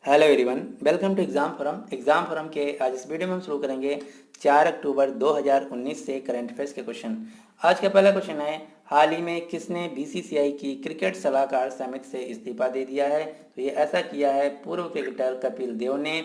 Hello everyone, welcome to exam forum के आज इस वीडियो में हम शुरू करेंगे 4 अक्टूबर 2019 से करंट अफेयर्स के क्वेश्चन। आज का पहला क्वेश्चन है, हाल ही में किसने बीसीसीआई की क्रिकेट सलाहकार समिति से इस्तीफा दे दिया है? तो ये ऐसा किया है पूर्व क्रिकेटर कपिल देव ने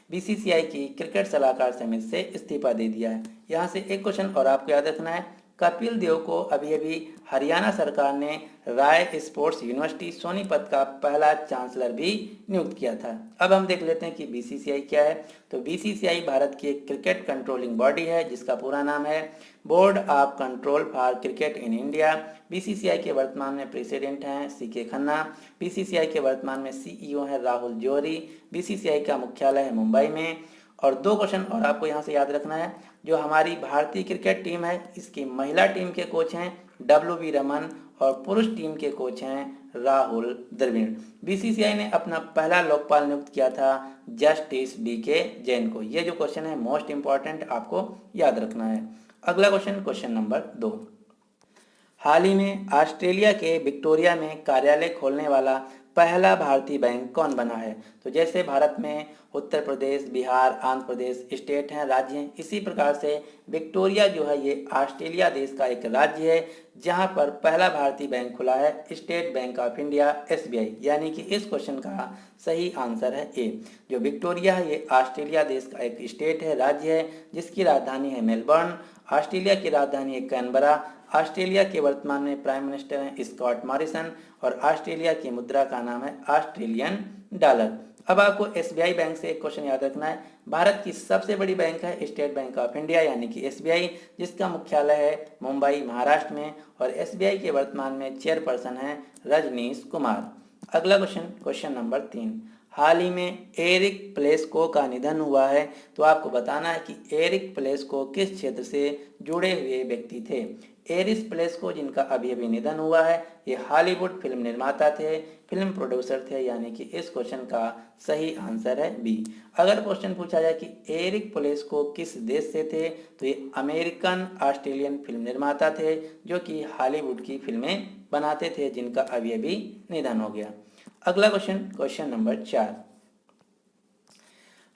बीसीसीआई की क्रिकेट सलाहकार समिति से इस्तीफा दे दिया है। यहाँ से एक क्वेश्चन और आपको याद रखना है, कपिल देव को अभी अभी हरियाणा सरकार ने राय स्पोर्ट्स यूनिवर्सिटी सोनीपत का पहला चांसलर भी नियुक्त किया था। अब हम देख लेते हैं कि बीसीसीआई क्या है। तो बीसीसीआई भारत की एक क्रिकेट कंट्रोलिंग बॉडी है जिसका पूरा नाम है board of control for cricket in India. BCCI के वर्तमान में प्रेसिडेंट हैं सीके खन्ना। बीसीसीआई के वर्तमान में सीईओ हैं राहुल जौहरी। बीसीसीआई का मुख्यालय है मुंबई में। और दो क्वेश्चन और आपको यहाँ से याद रखना है, जो हमारी भारतीय क्रिकेट टीम है इसकी महिला टीम के कोच हैं डब्ल्यू रमन और पुरुष टीम के कोच हैं राहुल द्रविड़। बीसीसीआई ने अपना पहला लोकपाल नियुक्त किया था जस्टिस डीके जैन को। ये जो क्वेश्चन है मोस्ट इंपॉर्टेंट, आपको याद रखना है। अगला क्वेश्चन, क्वेश्चन नंबर 2, हाल ही में ऑस्ट्रेलिया के विक्टोरिया में कार्यालय खोलने वाला पहला भारतीय बैंक कौन बना है? तो जैसे भारत में उत्तर प्रदेश, बिहार, आंध्र प्रदेश स्टेट हैं, राज्य हैं, इसी प्रकार से विक्टोरिया जो है ये ऑस्ट्रेलिया देश का एक राज्य है जहां पर पहला भारतीय बैंक खुला है state bank of India SBI. यानी कि इस क्वेश्चन का सही आंसर है ए। जो विक्टोरिया है ये ऑस्ट्रेलिया देश का एक स्टेट है, राज्य है, जिसकी राजधानी है मेलबर्न। ऑस्ट्रेलिया की राजधानी है कैनबरा। ऑस्ट्रेलिया के वर्तमान में प्राइम मिनिस्टर हैं स्कॉट मॉरिसन और ऑस्ट्रेलिया की मुद्रा का नाम है ऑस्ट्रेलियन डॉलर। अब आपको एसबीआई बैंक से एक क्वेश्चन याद रखना है। भारत की सबसे बड़ी बैंक है स्टेट बैंक ऑफ इंडिया यानी कि एसबीआई, जिसका मुख्यालय है मुंबई महाराष्ट्र में। और एसबीआई के वर्तमान में चेयरपर्सन हैं रजनीश कुमार। अगला क्वेश्चन, क्वेश्चन नंबर 3, हाल ही में एरिक प्लेस्को का निधन हुआ है। तो आपको बताना है कि एरिक प्लेस्को किस क्षेत्र से जुड़े हुए व्यक्ति थे। एरिस प्लेस्को जिनका अभी अभी निधन हुआ है ये हॉलीवुड फिल्म निर्माता थे, फिल्म प्रोड्यूसर थे। यानी कि इस क्वेश्चन का सही आंसर है बी। अगर क्वेश्चन पूछा जाए कि एरिक प्लेस्को किस देश से थे, तो ये अमेरिकन ऑस्ट्रेलियन फिल्म निर्माता थे जो कि हॉलीवुड की फिल्में बनाते थे, जिनका अभी अभी निधन हो गया। अगला क्वेश्चन, क्वेश्चन नंबर 4,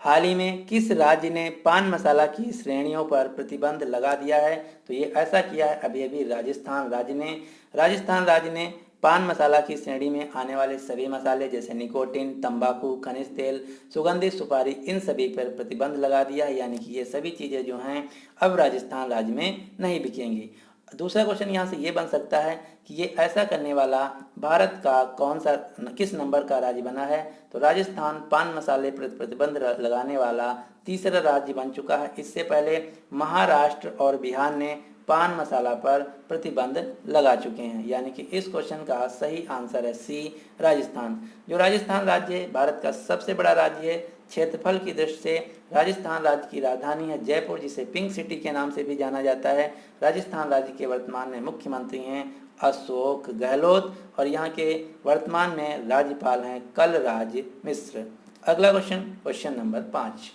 हाल ही में किस राज्य ने पान मसाला की श्रेणियों पर प्रतिबंध लगा दिया है? तो ये ऐसा किया है अभी अभी राजस्थान राज्य ने। राजस्थान राज्य ने पान मसाला की श्रेणी में आने वाले सभी मसाले जैसे निकोटिन, तंबाकू, खनिज तेल, सुगंधित सुपारी, इन सभी पर प्रतिबंध लगा दिया है। यानी कि ये सभी चीज़ें जो हैं अब राजस्थान राज्य में नहीं बिकेंगी। दूसरा क्वेश्चन यहाँ से ये बन सकता है कि ये ऐसा करने वाला भारत का कौन सा किस नंबर का राज्य बना है? तो राजस्थान पान मसाले पर प्रतिबंध लगाने वाला तीसरा राज्य बन चुका है। इससे पहले महाराष्ट्र और बिहार ने पान मसाला पर प्रतिबंध लगा चुके हैं। यानी कि इस क्वेश्चन का सही आंसर है सी, राजस्थान। जो राजस्थान राज्य है भारत का सबसे बड़ा राज्य है। क्षेत्रफल की दृष्टि से राजस्थान राज्य की राजधानी है जयपुर, जिसे पिंक सिटी के नाम से भी जाना जाता है। राजस्थान राज्य के वर्तमान में मुख्यमंत्री हैं अशोक गहलोत और यहाँ के वर्तमान में राज्यपाल हैं कलराज मिश्र। अगला क्वेश्चन, क्वेश्चन नंबर 5,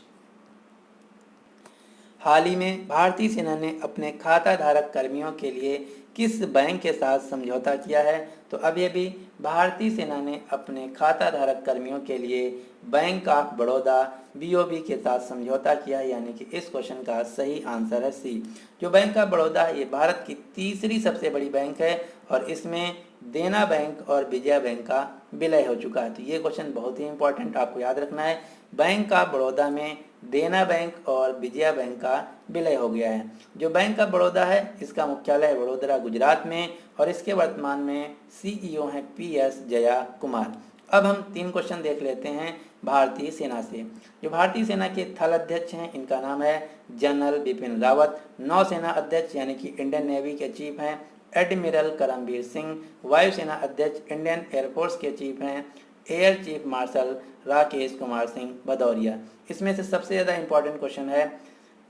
हाल ही में भारतीय सेना ने अपने खाता धारक कर्मियों के लिए किस बैंक के साथ समझौता किया है? तो अभी अभी भारतीय सेना ने अपने खाता धारक कर्मियों के लिए बैंक ऑफ बड़ौदा बीओबी के साथ समझौता किया है। यानी कि इस क्वेश्चन का सही आंसर है सी। जो बैंक ऑफ बड़ौदा है ये भारत की तीसरी सबसे बड़ी बैंक है और इसमें देना बैंक और विजया बैंक का विलय हो चुका है। तो ये क्वेश्चन बहुत ही इंपॉर्टेंट, आपको याद रखना है। बैंक ऑफ बड़ौदा में देना बैंक और विजया बैंक का विलय हो गया है। जो बैंक ऑफ बड़ौदा है इसका मुख्यालय है वडोदरा गुजरात में और इसके वर्तमान में सीईओ हैं पीएस जया कुमार। अब हम 3 क्वेश्चन देख लेते हैं भारतीय सेना से। जो भारतीय सेना के थल अध्यक्ष हैं इनका नाम है जनरल बिपिन रावत। नौसेना अध्यक्ष यानी कि इंडियन नेवी के चीफ हैं एडमिरल करमबीर सिंह। वायुसेना अध्यक्ष इंडियन एयरफोर्स के चीफ हैं air chief marshal Rakesh Kumar Singh Bhadauria. इसमें से सबसे ज़्यादा इंपॉर्टेंट क्वेश्चन है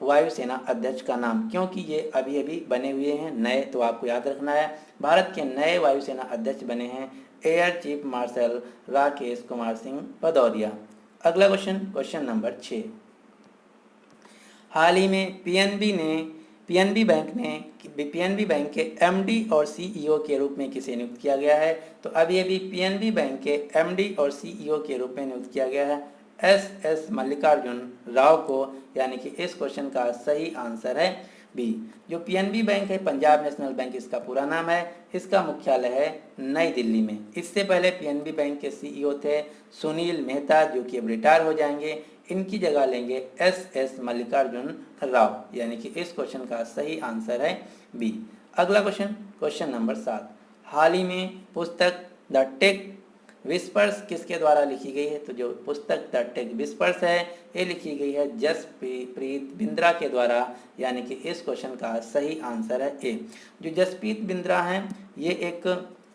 वायुसेना अध्यक्ष का नाम, क्योंकि ये अभी अभी बने हुए हैं नए। तो आपको याद रखना है भारत के नए वायुसेना अध्यक्ष बने हैं air chief marshal Rakesh Kumar Singh Bhadauria. अगला क्वेश्चन, क्वेश्चन नंबर 6, हाल ही में पीएनबी बैंक के एमडी और सीईओ के रूप में किसे नियुक्त किया गया है? तो अभी अभी पीएनबी बैंक के एमडी और सीईओ के रूप में नियुक्त किया गया है एस मल्लिकार्जुन राव को, यानी कि इस क्वेश्चन का सही आंसर है बी। जो पीएनबी बैंक है, पंजाब नेशनल बैंक इसका पूरा नाम है, इसका मुख्यालय है नई दिल्ली में। इससे पहले पीएनबी बैंक के सीईओ थे सुनील मेहता, जो कि अब रिटायर हो जाएंगे। इनकी जगह लेंगे एस मल्लिकार्जुन राव, यानी कि इस क्वेश्चन का सही आंसर है बी। अगला क्वेश्चन, क्वेश्चन नंबर 7। हाल ही में पुस्तक द टेक विस्पर्स किसके द्वारा लिखी गई है? तो जो पुस्तक द टेक विस्पर्स है, ये लिखी गई है जसप्रीत बिंद्रा के द्वारा, यानी कि इस क्वेश्चन का सही आंसर है ए। जो जसप्रीत बिंद्रा हैं, ये एक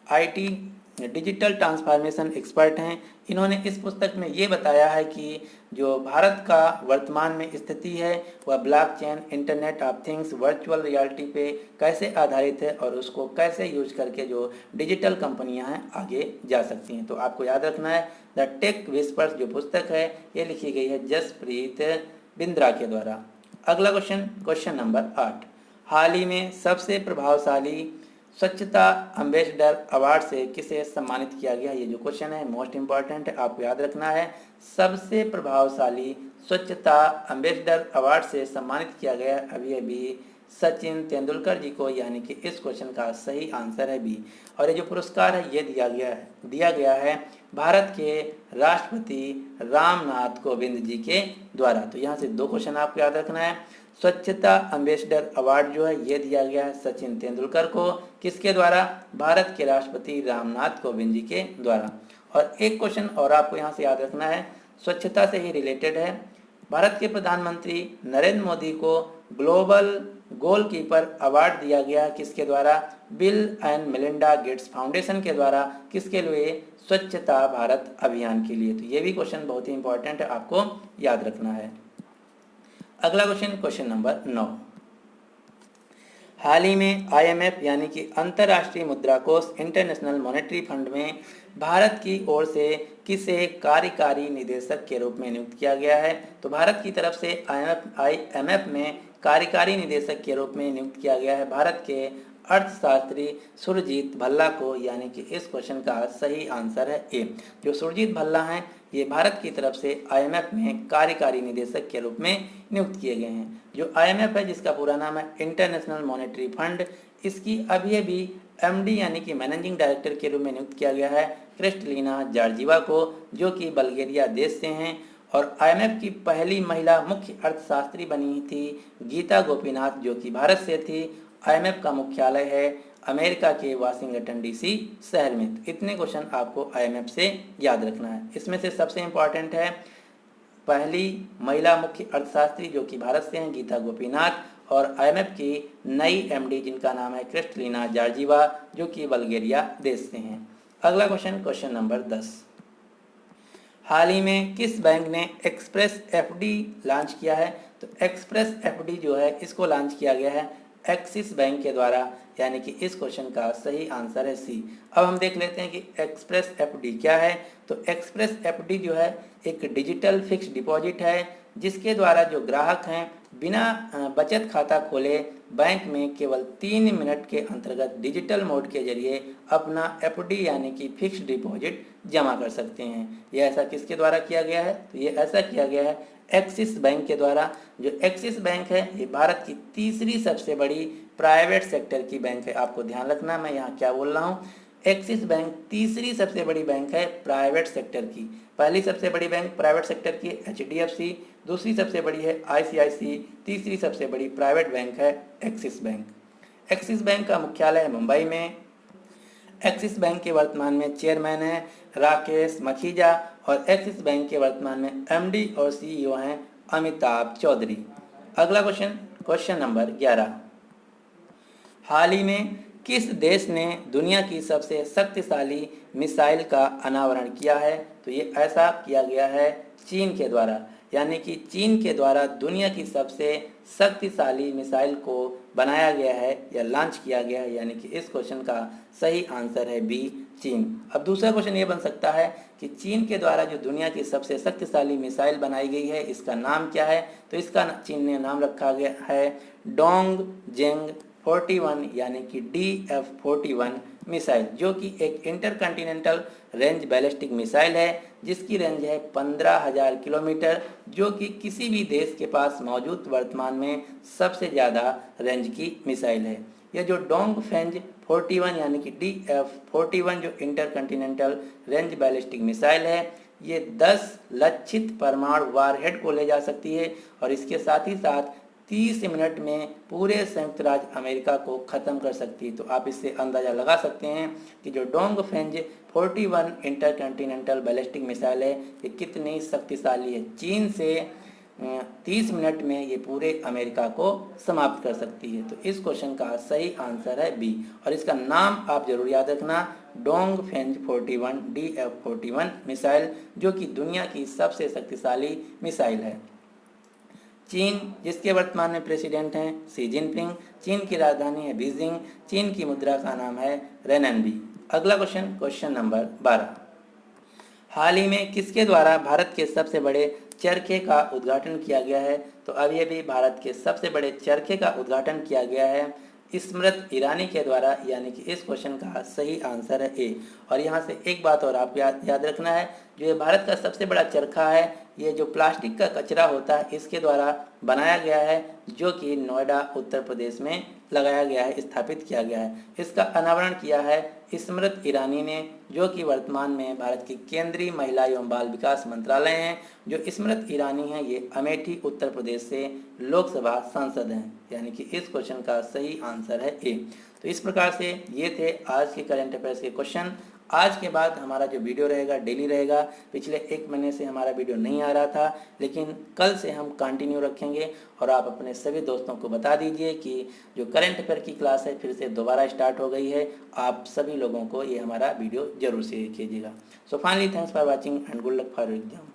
आईटी डिजिटल ट्रांसफॉर्मेशन एक्सपर्ट हैं। इन्होंने इस पुस्तक में ये बताया है कि जो भारत का वर्तमान में स्थिति है वह blockchain, internet of things, virtual reality पे कैसे आधारित है और उसको कैसे यूज करके जो डिजिटल कंपनियां हैं आगे जा सकती हैं। तो आपको याद रखना है द टेक विस्पर्स जो पुस्तक है ये लिखी गई है जसप्रीत बिंद्रा के द्वारा। अगला क्वेश्चन, क्वेश्चन नंबर 8। हाल ही में सबसे प्रभावशाली स्वच्छता एम्बेसडर अवार्ड से किसे सम्मानित किया गया? ये जो क्वेश्चन है मोस्ट इंपॉर्टेंट है, आपको याद रखना है। सबसे प्रभावशाली स्वच्छता एम्बेसडर अवार्ड से सम्मानित किया गया अभी सचिन तेंदुलकर जी को, यानी कि इस क्वेश्चन का सही आंसर है बी। और ये जो पुरस्कार है ये दिया गया है भारत के राष्ट्रपति रामनाथ कोविंद जी के द्वारा। तो यहाँ से दो क्वेश्चन आपको याद रखना है। स्वच्छता एम्बेसडर अवार्ड जो है ये दिया गया है सचिन तेंदुलकर को, किसके द्वारा? भारत के राष्ट्रपति रामनाथ कोविंद जी के द्वारा। और एक क्वेश्चन और आपको यहाँ से याद रखना है, स्वच्छता से ही रिलेटेड है। भारत के प्रधानमंत्री नरेंद्र मोदी को ग्लोबल गोलकीपर अवार्ड दिया गया, किसके द्वारा? Bill and Melinda Gates foundation के द्वारा, किसके लिए? स्वच्छता भारत अभियान के लिए। तो ये भी क्वेश्चन बहुत ही इंपॉर्टेंट है, आपको याद रखना है। अगला क्वेश्चन, क्वेश्चन नंबर 9। हाल ही में आईएमएफ यानी कि अंतर्राष्ट्रीय मुद्रा कोष, इंटरनेशनल मॉनेटरी फंड में भारत की ओर से किसे कार्यकारी निदेशक के रूप में नियुक्त किया गया है? तो भारत की तरफ से आईएमएफ में कार्यकारी निदेशक के रूप में नियुक्त किया गया है भारत के अर्थशास्त्री सुरजीत भल्ला को, यानी कि इस क्वेश्चन का सही आंसर है ए। जो सुरजीत भल्ला हैं ये भारत की तरफ से आईएमएफ में कार्यकारी निदेशक के रूप में नियुक्त किए गए हैं। जो आईएमएफ है जिसका पूरा नाम है इंटरनेशनल मॉनेटरी फंड, इसकी अभी एमडी यानी कि मैनेजिंग डायरेक्टर के रूप में नियुक्त किया गया है क्रिस्टलिना जॉर्जीवा को, जो कि बल्गेरिया देश से हैं। और आईएमएफ की पहली महिला मुख्य अर्थशास्त्री बनी थी गीता गोपीनाथ, जो कि भारत से थी। आईएमएफ का मुख्यालय है अमेरिका के वाशिंगटन डीसी शहर में। तो इतने क्वेश्चन आपको आईएमएफ से याद रखना है। इसमें से सबसे इम्पॉर्टेंट है पहली महिला मुख्य अर्थशास्त्री जो कि भारत से हैं गीता गोपीनाथ, और आईएमएफ की नई एमडी जिनका नाम है क्रिस्टलिना जॉर्जीवा, जो कि बल्गेरिया देश से हैं। अगला क्वेश्चन, क्वेश्चन नंबर 10। हाल ही में किस बैंक ने एक्सप्रेस एफडी लॉन्च किया है? तो एक्सप्रेस एफडी जो है इसको लॉन्च किया गया है एक्सिस बैंक के द्वारा, यानी कि इस क्वेश्चन का सही आंसर है सी। अब हम देख लेते हैं कि एक्सप्रेस एफडी क्या है। तो एक्सप्रेस एफडी जो है एक डिजिटल फिक्स डिपॉजिट है, जिसके द्वारा जो ग्राहक हैं बिना बचत खाता खोले बैंक में केवल 3 मिनट के अंतर्गत डिजिटल मोड के जरिए अपना एफडी यानी कि फिक्स डिपॉजिट जमा कर सकते हैं। ये ऐसा किसके द्वारा किया गया है? तो ये ऐसा किया गया है एक्सिस बैंक के द्वारा। जो एक्सिस बैंक है ये भारत की तीसरी सबसे बड़ी प्राइवेट सेक्टर की बैंक है। आपको ध्यान रखना मैं यहाँ क्या बोल रहा हूँ। एक्सिस बैंक तीसरी सबसे बड़ी बैंक है प्राइवेट सेक्टर की। पहली सबसे बड़ी बैंक प्राइवेट सेक्टर की एचडीएफसी, दूसरी सबसे बड़ी है आईसीआईसी, तीसरी सबसे बड़ी प्राइवेट बैंक है एक्सिस बैंक। एक्सिस बैंक का मुख्यालय है मुंबई में। एक्सिस बैंक के वर्तमान में चेयरमैन है राकेश मखीजा, और एक्सिस बैंक के वर्तमान में एमडी और सीईओ हैं अमिताभ चौधरी। अगला क्वेश्चन, क्वेश्चन नंबर 11। हाल ही में किस देश ने दुनिया की सबसे शक्तिशाली मिसाइल का अनावरण किया है? तो ये ऐसा किया गया है चीन के द्वारा, यानी कि चीन के द्वारा दुनिया की सबसे शक्तिशाली मिसाइल को बनाया गया है या लॉन्च किया गया है, यानी कि इस क्वेश्चन का सही आंसर है बी, चीन। अब दूसरा क्वेश्चन ये बन सकता है कि चीन के द्वारा जो दुनिया की सबसे शक्तिशाली मिसाइल बनाई गई है इसका नाम क्या है? तो इसका चीन ने नाम रखा गया है डोंगजेंग 41 यानी कि DF-41 मिसाइल, जो कि एक इंटरकॉन्टिनेंटल रेंज बैलिस्टिक मिसाइल है, जिसकी रेंज है 15,000 किलोमीटर, जो कि किसी भी देश के पास मौजूद वर्तमान में सबसे ज़्यादा रेंज की मिसाइल है। यह जो डोंगफेंग 41 यानी कि DF-41 जो इंटरकंटिनेंटल रेंज बैलिस्टिक मिसाइल है, ये 10 लक्षित परमाणु वारहेड को ले जा सकती है और इसके साथ ही साथ 30 मिनट में पूरे संयुक्त राज्य अमेरिका को ख़त्म कर सकती है। तो आप इससे अंदाज़ा लगा सकते हैं कि जो डोंगफेंग 41 इंटरकंटिनेंटल बैलिस्टिक मिसाइल है ये कितनी शक्तिशाली है। चीन से 30 मिनट में ये पूरे अमेरिका को समाप्त कर सकती है। तो इस क्वेश्चन का सही आंसर है बी और इसका नाम आप जरूर याद रखना, डोंगफेंग 41 DF-41 मिसाइल, जो कि दुनिया की सबसे शक्तिशाली मिसाइल है। चीन, जिसके वर्तमान में प्रेसिडेंट हैं शी जिनपिंग, चीन की राजधानी है बीजिंग, चीन की मुद्रा का नाम है रेनबी। अगला क्वेश्चन नंबर 12। हाल ही में किसके द्वारा भारत के सबसे बड़े चरखे का उद्घाटन किया गया है? तो अब ये भी भारत के सबसे बड़े चरखे का उद्घाटन किया गया है स्मृति ईरानी के द्वारा, यानी कि इस क्वेश्चन का सही आंसर है ए। और यहाँ से एक बात और आप याद रखना है, जो ये भारत का सबसे बड़ा चरखा है, ये जो प्लास्टिक का कचरा होता है इसके द्वारा बनाया गया है, जो कि नोएडा उत्तर प्रदेश में लगाया गया है, स्थापित किया गया है। इसका अनावरण किया है स्मृति ईरानी ने, जो कि वर्तमान में भारत की केंद्रीय महिला एवं बाल विकास मंत्रालय हैं। जो स्मृति ईरानी है ये अमेठी उत्तर प्रदेश से लोकसभा सांसद हैं, यानी कि इस क्वेश्चन का सही आंसर है ए। तो इस प्रकार से ये थे आज के करंट अफेयर्स के क्वेश्चन। आज के बाद हमारा जो वीडियो रहेगा डेली रहेगा। पिछले 1 महीने से हमारा वीडियो नहीं आ रहा था, लेकिन कल से हम कंटिन्यू रखेंगे और आप अपने सभी दोस्तों को बता दीजिए कि जो करंट अफेयर की क्लास है फिर से दोबारा स्टार्ट हो गई है। आप सभी लोगों को ये हमारा वीडियो जरूर शेयर कीजिएगा। So finally thanks for watching and good luck for exam.